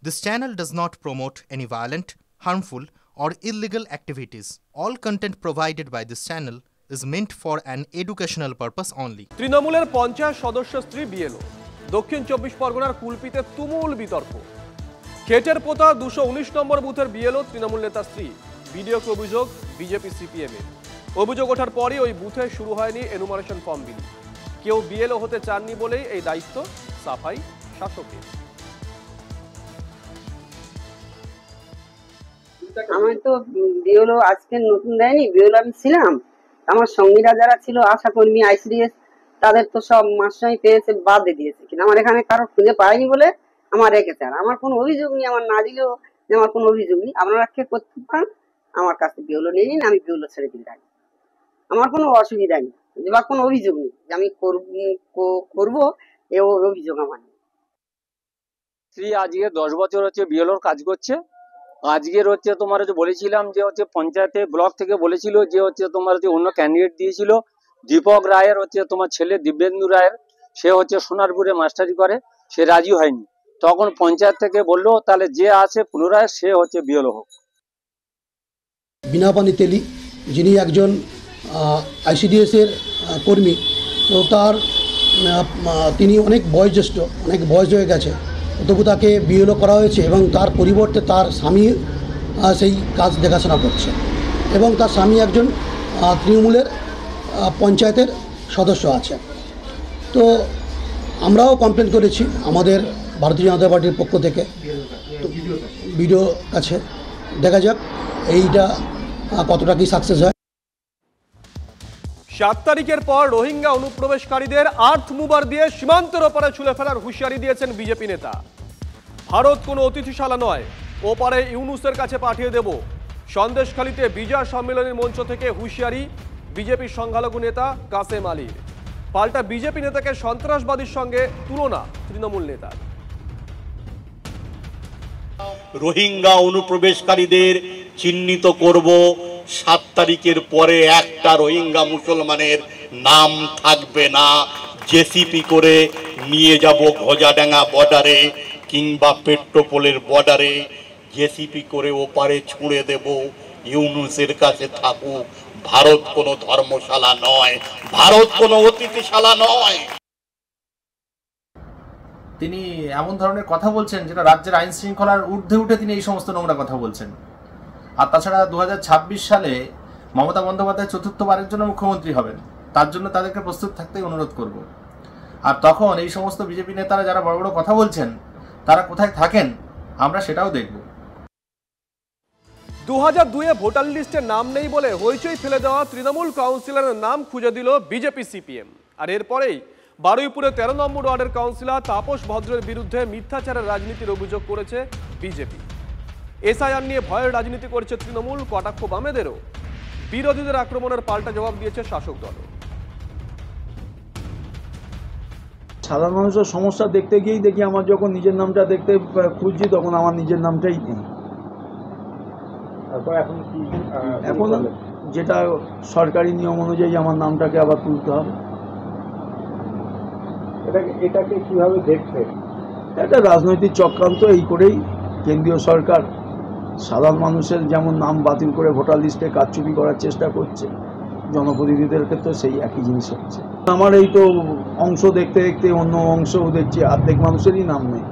This channel does not promote any violent, harmful, or illegal activities. All content provided by this channel is meant for an educational purpose only. তৃণমূলের 50 সদস্য স্ত্রী BLO দক্ষিণ 24 পরগনার কুলপিতে তুমুল বিতর্ক। খেটের পোতা 219 নম্বর বুথের বিএলও তৃণমূল নেতা স্ত্রী, ভিডিওকে অভিযোগ বিজেপি সিপিএম এর। অভিযোগ ওঠার পরই ওই বুথে শুরু হয়নি এনুমারেশন ফর্ম বিলি। কেউ বিএলও হতে চাননি বলেই এই দায়িত্ব সাফাই শাসকের। আমি তো বিএলও আজকে নতুন দেয়নি, বিএলও আমি ছিলাম। আমার সঙ্গীরা যারা ছিল আশাকর্মী আইসিডিএস, তাদের তো সব মাস্টারই পেয়েছে, বাদ দিয়ে দিয়েছে। কিন্তু আমার এখানে কারো খুঁজে পাইনি বলে আমার রেখেছে। আর আমার কোনো অভিযোগ নেই, আমার না দিলেও আমার কোনো অভিযোগ নেই। আপনারা কে করতে পারেন, আমার কাছে বিএলও নিয়ে নিন, আমি বিএলও ছেড়ে দিন। আমার কোনো অসুবিধা নেই বা কোনো অভিযোগ নেই যে আমি করবো, এ অভিযোগ আমার নেই। স্ত্রী আজকে 10 বছর হচ্ছে বিএলওর কাজ করছে। আজকের হচ্ছে তোমার হচ্ছে বলেছিলাম যে হচ্ছে পঞ্চায়েতে ব্লক থেকে বলেছিল যে হচ্ছে তোমার হচ্ছে অন্য ক্যান্ডিডেট দিয়েছিল দীপক রায়ের হচ্ছে তোমার ছেলে দিব্যেন্দু রায়ের, সে হচ্ছে সোনারপুরে মাস্টারি করে, সে রাজি হয়নি। তখন পঞ্চায়েত থেকে বললো তাহলে যে আছে পুনরায় সে হচ্ছে বিএলও হোক। বিনাপানি তেলি, যিনি একজন আইসিডিএস এর কর্মী, তো তিনি অনেক বয়োজ্যেষ্ঠ, অনেক বয়স হয়ে গেছে, তবু তাকে বিএলও করা হয়েছে এবং তার পরিবর্তে তার স্বামী সেই কাজ দেখাশোনা করছে এবং তার স্বামী একজন তৃণমূলের পঞ্চায়েতের সদস্য আছে। তো আমরাও কমপ্লেন করেছি আমাদের ভারতীয় জনতা পার্টির পক্ষ থেকে, ভিডিও কাছে দেখা যাক এইটা কতটা কি সাকসেস হয়। 7 তারিখের পর রোহিঙ্গা অনুপ্রবেশকারীদের আর্থ মুভার দিয়ে সীমান্তের ওপারে ছুঁড়ে ফেলার হুঁশিয়ারি দিয়েছেন বিজেপি নেতা। ভারত কোনো অতিথিশালা নয়, ওপারে ইউনুসের কাছে পাঠিয়ে দেব। সন্দেশখালীতে বিজয় সম্মেলনের মঞ্চ থেকে হুঁশিয়ারি বিজেপির সংখ্যালঘু নেতা কাসেম আলীর। পাল্টা বিজেপি নেতাকে সন্ত্রাসবাদীর সঙ্গে তুলনা তৃণমূল নেতার। রোহিঙ্গা অনুপ্রবেশকারীদের চিহ্নিত করব, 7 তারিখের পরে একটা রোহিঙ্গা মুসলমানের নাম থাকবে না। জেসিপি করে নিয়ে যাব ঘোজাডাঙ্গা বর্ডারে কিংবা পেট্রোপোলের বর্ডারে, জেসিপি করে ওপারে ছুঁড়ে দেব। ইউনুসের কাছে থাকুক। ভারত কোনো ধর্মশালা নয়, ভারত কোনো অতিথিশালা নয়। তিনি এমন ধরনের কথা বলছেন যেটা রাজ্যের আইন শৃঙ্খলার ঊর্ধ্বে উঠে তিনি এই সমস্ত নোংরা কথা বলছেন। আর তাছাড়া 2026 সালে মমতা বন্দ্যোপাধ্যায় চতুর্থবারের জন্য মুখ্যমন্ত্রী হবেন, তার জন্য তাদেরকে প্রস্তুত থাকতেই অনুরোধ করব। আর তখন এই সমস্ত বিজেপি নেতারা যারা বড় বড় কথা বলছেন তারা কোথায় থাকেন আমরা সেটাও দেখব। 2002-এ ভোটার লিস্টে নাম নেই বলে হইচই ফেলে দেওয়া তৃণমূল কাউন্সিলরের নাম খুঁজে দিল বিজেপি সিপিএম। আর এরপরেই বারুইপুরে 13 নম্বর ওয়ার্ডের কাউন্সিলর তাপস ভদ্রের বিরুদ্ধে মিথ্যাচারের রাজনীতির অভিযোগ করেছে বিজেপি। এসআইআর নিয়ে ভয়ের রাজনীতি করছে তৃণমূল, কটাক্ষ বামেদেরও। বিরোধীদের আক্রমণের পাল্টা জবাব দিয়েছে শাসক দল। সাধারণ মানুষের সমস্যা দেখতে গিয়েই দেখি আমার যখন নিজের নামটা দেখতে খুঁজছি তখন আমার নিজের নামটাই নেই। এখন যেটা সরকারি নিয়ম অনুযায়ী আমার নামটাকে আবার তুলতে হবে। এটাকে কিভাবে দেখছে? এটা রাজনৈতিক চক্রান্ত। এই করেই কেন্দ্রীয় সরকার সাধারণ মানুষের যেমন নাম বাতিল করে ভোটার লিস্টে কারচুপি করার চেষ্টা করছে, জনপ্রতিনিধিদের ক্ষেত্রে সেই একই জিনিস হচ্ছে। আমার এই তো অংশ দেখতে দেখতে অন্য অংশও দেখছি অর্ধেক মানুষেরই নাম নেই।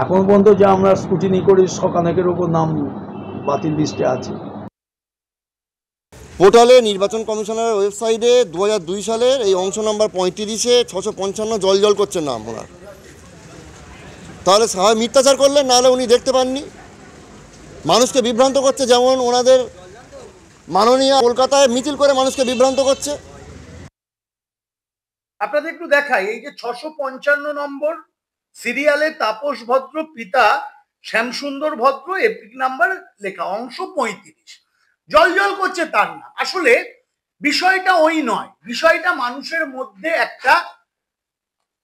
এখন পর্যন্ত যা আমরা স্ক্রুটিনি করি শখানেকের উপর নাম বাতিল লিস্টে আছে। পোর্টালে নির্বাচন কমিশনের ওয়েবসাইটে 2002 সালের এই অংশ নম্বর 35-এ 655 জল করছে নাম ওনার। তাহলে সবাই মিথ্যাচার করলেন, নাহলে উনি দেখতে পাননি। মানুষকে বিভ্রান্ত করছে, যেমন ওনাদের মাননীয় কলকাতায় মিছিল করে মানুষকে বিভ্রান্ত করছে। আপনাদের একটু দেখাই, এই যে 655 নম্বর সিরিয়ালে তাপস ভদ্র পিতা শ্যামসুন্দর ভদ্র, এপিক নাম্বার লেখা, অংশ 35, জল করছে তার নাম। আসলে বিষয়টা ওই নয়, বিষয়টা মানুষের মধ্যে একটা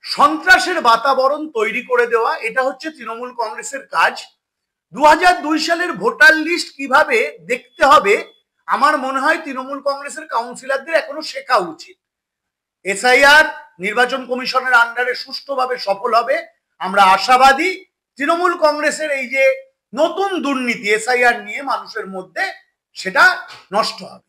সন্ত্রাসের বাতাবরণ তৈরি করে দেওয়া। এটা হচ্ছে তৃণমূল কংগ্রেসের কাজ। 2002 সালের ভোটার লিস্ট কিভাবে দেখতে হবে আমার মনে হয় তৃণমূল কংগ্রেসের কাউন্সিলরদের এখনো শেখা উচিত। এসআইআর নির্বাচন কমিশনের আন্ডারে সুষ্ঠুভাবে সফল হবে আমরা আশাবাদী তৃণমূল কংগ্রেসের এই যে নতুন দুর্নীতি এসআইআর নিয়ে মানুষের মধ্যে সেটা নষ্ট হবে।